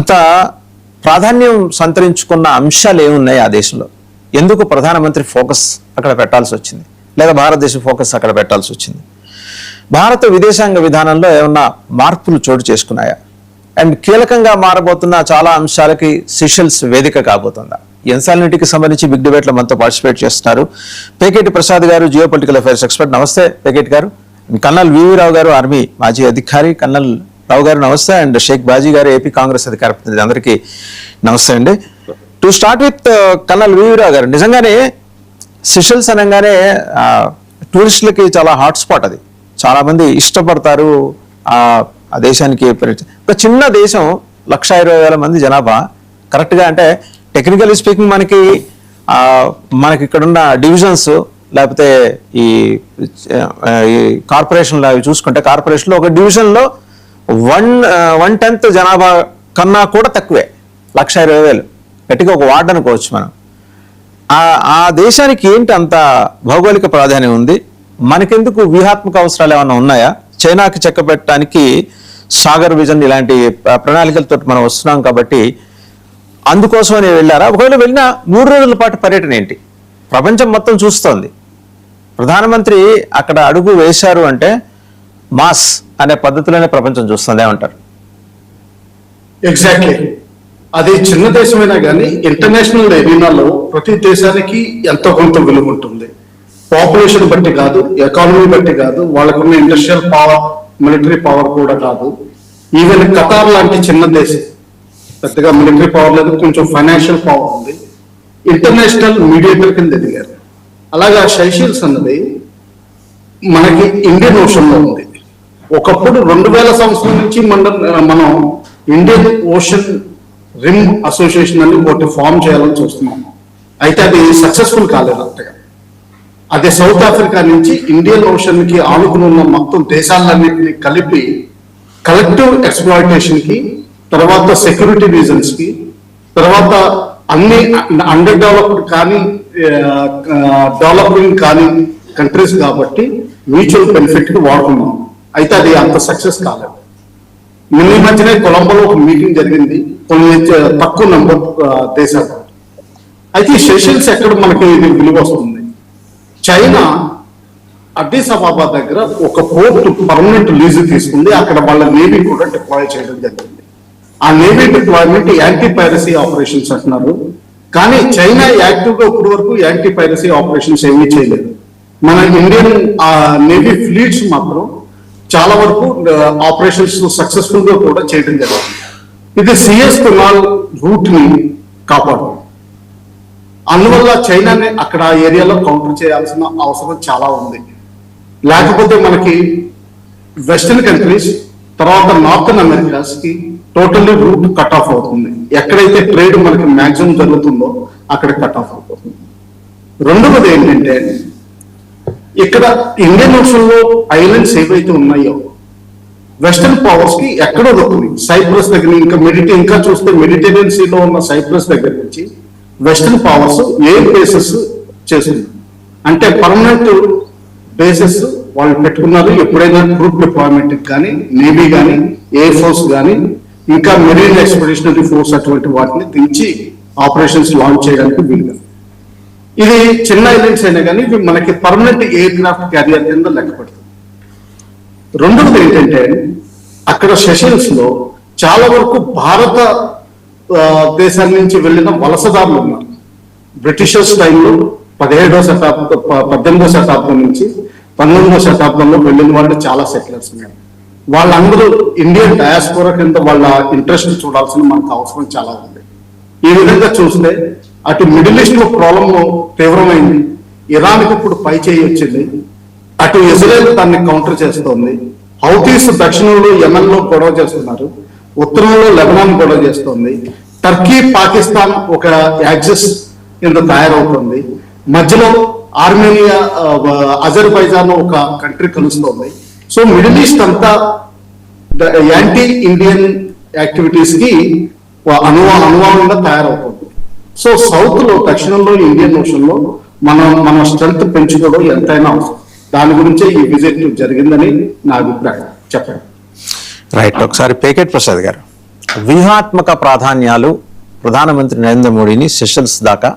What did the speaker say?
అంత ప్రాధాన్యం సంతరించుకున్న అంశాలు ఏమున్నాయి ఆ దేశంలో? ఎందుకు ప్రధానమంత్రి ఫోకస్ అక్కడ పెట్టాల్సి వచ్చింది, లేదా భారతదేశం ఫోకస్ అక్కడ పెట్టాల్సి వచ్చింది? భారత విదేశాంగ విధానంలో ఏమన్నా మార్పులు చోటు చేసుకున్నాయా? అండ్ కీలకంగా మారబోతున్న చాలా అంశాలకి సెషెల్స్ వేదిక కాబోతుందా? ఈ అంశాలన్నిటికి సంబంధించి బిగ్ డిబేట్లో మనతో పార్టిసిపేట్ చేస్తున్నారు పేకేటి ప్రసాద్ గారు, జియో పొలిటికల్ అఫైర్స్ ఎక్స్పర్ట్. నమస్తే పేకేటి గారు. కల్నల్ వివి రావు గారు, ఆర్మీ మాజీ అధికారి. కల్నల్ రావు గారు నమస్తే. అండ్ షేక్ బాజీ గారు, ఏపీ కాంగ్రెస్ అధికార ప్రతినిధి. అందరికీ నమస్తే అండి. టు స్టార్ట్ విత్ కల్నల్ వివి రావు గారు, నిజంగానే సెషెల్స్ అనగానే టూరిస్టులకి చాలా హాట్స్పాట్. అది చాలా మంది ఇష్టపడతారు ఆ దేశానికి. ఒక చిన్న దేశం, 1,20,000 మంది జనాభా. కరెక్ట్గా అంటే టెక్నికల్లీ స్పీకింగ్ మనకి ఇక్కడున్న డివిజన్స్ లేకపోతే ఈ కార్పొరేషన్లు అవి చూసుకుంటే, కార్పొరేషన్లో ఒక డివిజన్లో 1/10 జనాభా కన్నా కూడా తక్కువే, 1,20,000. గట్టిగా ఒక వార్డు అనుకోవచ్చు మనం. ఆ దేశానికి ఏంటి అంత భౌగోళిక ప్రాధాన్యం ఉంది? మనకెందుకు వ్యూహాత్మక అవసరాలు ఏమైనా ఉన్నాయా? చైనాకి చెక్క పెట్టడానికి సాగర్ విజన్ ఇలాంటి ప్రణాళికలతో మనం వస్తున్నాం కాబట్టి అందుకోసమని వెళ్ళారా? ఒకవేళ వెళ్ళిన 3 రోజుల పాటు పర్యటన ఏంటి? ప్రపంచం మొత్తం చూస్తోంది. ప్రధానమంత్రి అక్కడ అడుగు వేశారు అంటే మాస్ అనే పద్ధతిలోనే ప్రపంచం చూస్తుంది. ఏమంటారు? ఎగ్జాక్ట్లీ. అది చిన్న దేశమైనా కానీ ఇంటర్నేషనల్ ఎరీనాలో ప్రతి దేశానికి ఎంతో కొంత విలువ ఉంటుంది. పాపులేషన్ బట్టి కాదు, ఎకానమీ బట్టి కాదు, వాళ్ళకున్న ఇండస్ట్రియల్ పవర్, మిలిటరీ పవర్ కూడా కాదు. ఈవెన్ ఖతార్ లాంటి చిన్న దేశం, పెద్దగా మిలిటరీ పవర్ లేదు, కొంచెం ఫైనాన్షియల్ పవర్ ఉంది, ఇంటర్నేషనల్ మీడియేటర్ కింద ఎదిగారు. అలాగా సెషెల్స్ అన్నది మనకి ఇండియన్ ఓషన్ లో ఉంది. ఒకప్పుడు 2000 సంవత్సరం నుంచి మనం ఇండియన్ ఓషన్ రిమ్ అసోసియేషన్ అని ఒకటి ఫామ్ చేయాలని చూస్తున్నాం. అయితే అది సక్సెస్ఫుల్ కాలేదు అంతగా. అదే సౌత్ ఆఫ్రికా నుంచి ఇండియన్ ఓషన్ కి ఆనుకుని ఉన్న మొత్తం దేశాలన్నింటినీ కలిపి కలెక్టివ్ ఎక్స్ప్లాయిటేషన్ కి, తర్వాత సెక్యూరిటీ రీజన్స్ కి, తర్వాత అన్ని అండర్ డెవలప్డ్ కానీ డెవలపింగ్ కానీ కంట్రీస్ కాబట్టి మ్యూచువల్ బెనిఫిట్ కి వాడుకున్నాం. అయితే అది అంత సక్సెస్ కాలేదు. నిన్న మధ్యనే కొలంబోలో ఒక మీటింగ్ జరిగింది, కొన్ని తక్కువ నంబర్ దేశాలు. అయితే సెషెల్స్ ఎక్కడ మనకి విలువ వస్తుంది? చైనా అడ్డిస్ అబాబా దగ్గర ఒక పోర్ట్ పర్మనెంట్ లీజ్ తీసుకుంది. అక్కడ వాళ్ళ నేవీ కూడా డిప్లాయ్ చేయడం జరిగింది. ఆ navy deployment anti piracy operations అంటున్నారు. కానీ చైనా యాక్టివ్ గా ఇప్పటి వరకు యాంటీ పైరసీ ఆపరేషన్స్ ఏమీ చేయలేదు. మన ఇండియన్ నేవీ ఫ్లీట్స్ మాత్రం చాలా వరకు ఆపరేషన్స్ సక్సెస్ఫుల్ గా కూడా చేయడం జరిగింది. ఇది సిఎస్ కెనాల్ రూట్ ని కాపాడుతుంది. అందువల్ల చైనాని అక్కడ ఆ ఏరియాలో కౌంటర్ చేయాల్సిన అవసరం చాలా ఉంది. లేకపోతే మనకి వెస్టర్న్ కంట్రీస్, తర్వాత నార్థన్ అమెరికాస్ కి టోటల్లీ రూట్ కట్ ఆఫ్ అవుతుంది. ఎక్కడైతే ట్రేడ్ మనకి మ్యాక్సిమం జరుగుతుందో అక్కడ కట్ ఆఫ్ అవుతుంది. రెండవది ఏంటంటే, ఇక్కడ ఇండియన్ ఓషన్ లో ఐలాండ్స్ ఏవైతే ఉన్నాయో వెస్టర్న్ పవర్స్ కి ఎక్కడో దొరుకుతుంది. సైప్రస్ దగ్గర ఇంకా చూస్తే మెడిటేరియన్ సీలో ఉన్న సైప్రస్ దగ్గర నుంచి వెస్టర్న్ పవర్స్ ఎయిర్ బేసెస్ చేస్తుంది. అంటే పర్మనెంట్ బేసెస్ వాళ్ళు పెట్టుకున్నారు. ఎప్పుడైనా గ్రూప్ డిప్లాయ్మెంట్ కానీ, నేవీ కానీ, ఎయిర్ ఫోర్స్ కానీ, ఇంకా మెరీన్ ఎక్స్పెడిషనరీ ఫోర్స్ అటువంటి వాటిని దించి ఆపరేషన్స్ లాంచ్ చేయడానికి వీలుగా. ఇది చిన్న ఐలాండ్స్ అయినా కానీ ఇవి మనకి పర్మనెంట్ ఎయిర్ క్రాఫ్ట్ క్యారియర్ కింద లెక్కపడుతుంది. రెండవది ఏంటంటే, అక్కడ సెషెల్స్ లో చాలా వరకు భారత దేశాల నుంచి వెళ్ళిన వలసదారులు ఉన్నారు. బ్రిటిషర్స్ టైంలో 18వ శతాబ్దం నుంచి 19వ శతాబ్దంలో వెళ్ళిన వాళ్ళు చాలా సెటిలర్స్ ఉన్నారు. వాళ్ళందరూ ఇండియన్ డయాస్పోరా కింద వాళ్ళ ఇంట్రెస్ట్ చూడాల్సిన మనకు అవసరం చాలా ఉంది. ఈ విధంగా చూస్తే అటు మిడిల్ ఈస్ట్ లో ప్రాబ్లం తీవ్రమైంది, ఇరాన్కి ఇప్పుడు పై చేయి వచ్చింది, అటు ఇజ్రాయెల్ దాన్ని కౌంటర్ చేస్తోంది, హౌతీస్ దక్షిణంలో యెమెన్ లో గొడవ చేస్తున్నారు, ఉత్తరంలో లెబనాన్ గొడవ చేస్తోంది, టర్కీ పాకిస్తాన్ ఒక యాక్సిస్ కింద తయారవుతుంది, మధ్యలో ఆర్మేనియా అజర్బైజాన్ ఒక కంట్రీ కలుస్తోంది. సో మిడిల్ ఈస్ట్ అంతా యాంటీ ఇండియన్ యాక్టివిటీస్ కి అనువాదంగా తయారవుతుంది. సో సౌత్ లో, దక్షిణంలో ఇండియన్ ఓషన్ లో మన స్ట్రెంత్ పెంచుకోవడం ఎంతైనా అవసరం. దాని గురించే ఈ విజిట్ జరిగిందని నా అభిప్రాయం. చెప్పండి. రైట్. ఒకసారి పేకేటి ప్రసాద్ గారు, వ్యూహాత్మక ప్రాధాన్యాలు ప్రధానమంత్రి నరేంద్ర మోడీని సెషల్స్ దాకా